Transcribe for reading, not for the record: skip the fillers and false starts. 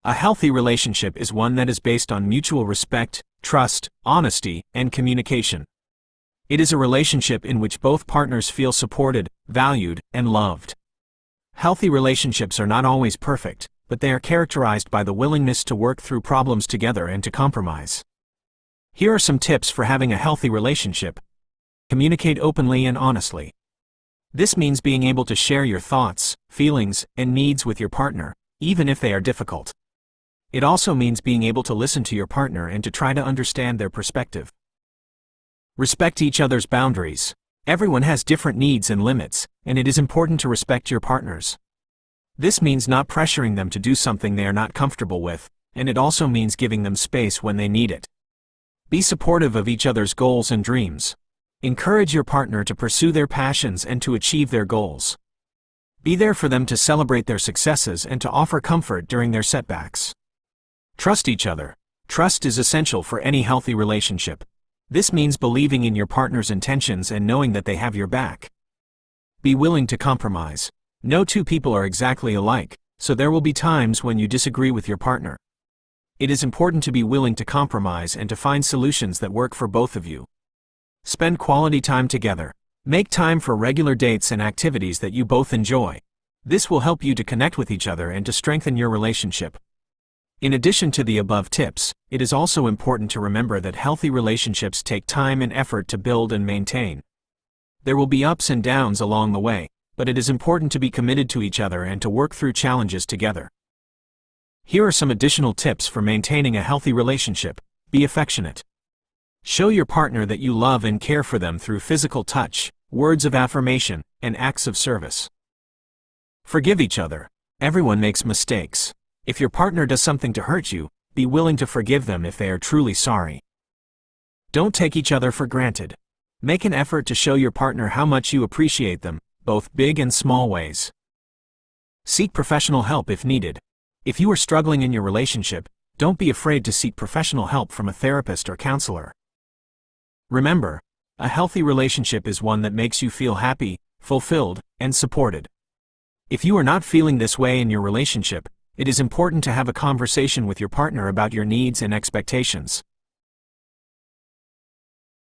A healthy relationship is one that is based on mutual respect, trust, honesty, and communication. It is a relationship in which both partners feel supported, valued, and loved. Healthy relationships are not always perfect, but they are characterized by the willingness to work through problems together and to compromise. Here are some tips for having a healthy relationship. Communicate openly and honestly. This means being able to share your thoughts, feelings, and needs with your partner, even if they are difficult. It also means being able to listen to your partner and to try to understand their perspective. Respect each other's boundaries. Everyone has different needs and limits, and it is important to respect your partners. This means not pressuring them to do something they are not comfortable with, and it also means giving them space when they need it. Be supportive of each other's goals and dreams. Encourage your partner to pursue their passions and to achieve their goals. Be there for them to celebrate their successes and to offer comfort during their setbacks. Trust each other. Trust is essential for any healthy relationship. This means believing in your partner's intentions and knowing that they have your back. Be willing to compromise. No two people are exactly alike, so there will be times when you disagree with your partner. It is important to be willing to compromise and to find solutions that work for both of you. Spend quality time together. Make time for regular dates and activities that you both enjoy. This will help you to connect with each other and to strengthen your relationship. In addition to the above tips, it is also important to remember that healthy relationships take time and effort to build and maintain. There will be ups and downs along the way, but it is important to be committed to each other and to work through challenges together. Here are some additional tips for maintaining a healthy relationship. Be affectionate. Show your partner that you love and care for them through physical touch, words of affirmation, and acts of service. Forgive each other. Everyone makes mistakes. If your partner does something to hurt you, be willing to forgive them if they are truly sorry. Don't take each other for granted. Make an effort to show your partner how much you appreciate them, both big and small ways. Seek professional help if needed. If you are struggling in your relationship, don't be afraid to seek professional help from a therapist or counselor. Remember, a healthy relationship is one that makes you feel happy, fulfilled, and supported. If you are not feeling this way in your relationship, it is important to have a conversation with your partner about your needs and expectations.